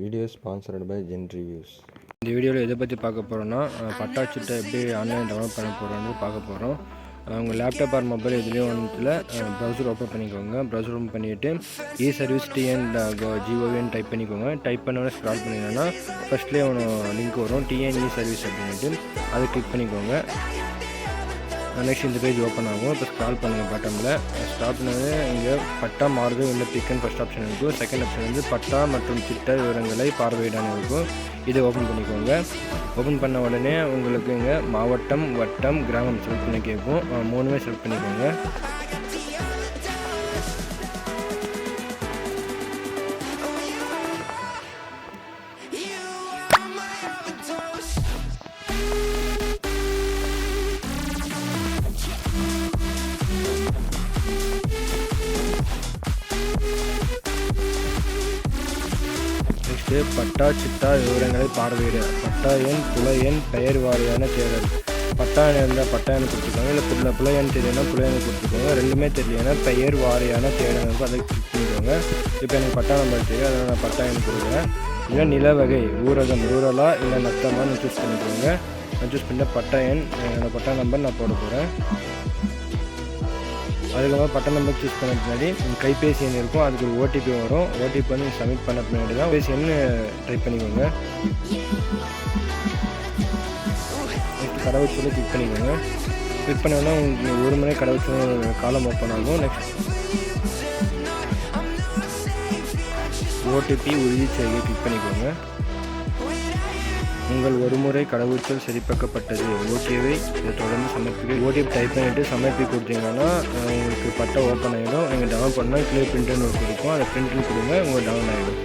video is sponsored by Gen Reviews. இந்த வீடியோவில் எதை பற்றி பார்க்க போகிறோன்னா பட்டா சிட்டை எப்படி ஆன்லைன் டவுன்லோட் பண்ண போகிறோன்னு பார்க்க போகிறோம். உங்கள் லேப்டாப் ஆர் மொபைல் எதுலேயும் ஒன்றுத்தில் ப்ரௌசர் ஓப்பன் பண்ணிக்கோங்க. ப்ரௌசர் ஓப்பன் பண்ணிவிட்டு இசர்வீஸ் TN.gov டைப் பண்ணிக்கோங்க. டைப் பண்ணோன்னே ஸ்க்ரால் பண்ணிங்கன்னா ஃபஸ்ட்லேயே ஒன்று லிங்க் வரும், TN இசர்வீஸ் அப்படின்ட்டு அதை கிளிக் பண்ணிக்கோங்க. நெக்ஸ்ட் இந்த பேஜ் ஓப்பன் ஆகும். இப்போ ஸ்க்ரால் பண்ணுங்கள் பட்டனில். ஸ்டார்ட் பண்ணது இங்கே பட்டா மாறுது விண்ணப்பிக்கன்னு ஃபஸ்ட் ஆப்ஷன் இருக்கும். செகண்ட் ஆப்ஷன் வந்து பட்டா மற்றும் சிட்ட விவரங்களை பார்வையிடாமல் இருக்கும். இதை ஓப்பன் பண்ணிக்கோங்க. ஓப்பன் பண்ண உடனே உங்களுக்கு இங்கே மாவட்டம், வட்டம், கிராமம் செலக்ட் பண்ணி கேட்கும். மூணுமே செலக்ட் பண்ணிக்கோங்க. பட்டா சிட்டா விவரங்களை பார்வையிட பட்டா எண், புல எண், பெயர் வாரியான தேடல். பட்டா எண் இருந்தால் பட்டா எண் கொடுத்துக்கோங்க. இல்லை புல எண் தெரியலைன்னா புல எண் கொடுத்துக்கோங்க. ரெண்டுமே தெரியலைன்னா பெயர் வாரியான தேடல் இருக்கும், அதை கிளிக் பண்ணிக்கோங்க. இப்போ எனக்கு பட்டா நம்பர் தெரியும், அதை நான் பட்டா எண் கொடுக்குறேன். இல்லை நில வகை ஊரகம், ரூரலா இல்லை நத்தமானு சூஸ் பண்ணிக்கோங்க. நான் சூஸ் பண்ண பட்டா எண், என்னோடய பட்டா நம்பர் நான் போட போகிறேன். அதுக்கப்புறம் பட்டா நம்பர் சூஸ் பண்ண பின்னாடி கைபேசி எண் இருக்கும், அதுக்கு ஒரு ஓடிபி வரும். ஓடிபி வந்து சப்மிட் பண்ண பின்னாடி தான் கைபேசி எண் டைப் பண்ணிக்கோங்க. நெக்ஸ்ட் கடவுச்சொல்லை கிளிக் பண்ணிக்கோங்க. கிளிக் பண்ணோன்னா உங்களுக்கு ஒரு மணி கடவுச்சொல் காலம் ஓப்பன் ஆகும். நெக்ஸ்ட் ஓடிபி உறுதி செய்ய கிளிக் பண்ணிக்கோங்க. உங்கள் ஒருமுறை கடவுச்சொல் சரிபார்க்கப்பட்டது, ஓகேவை இதை தொடர்ந்து சமர்ப்பிக்க. ஓடிபி டைப் பண்ணிவிட்டு சமர்ப்பி கொடுத்தீங்கன்னா உங்களுக்கு பட்டா ஓப்பன் ஆகிடும். நீங்கள் டவுன்லோட் பண்ணால் கிளியர் பிரிண்ட்னு ஒரு இருக்கும், அதை பிரிண்ட்னு கொடுங்க, உங்களுக்கு டவுன்லோட் ஆகிடும்.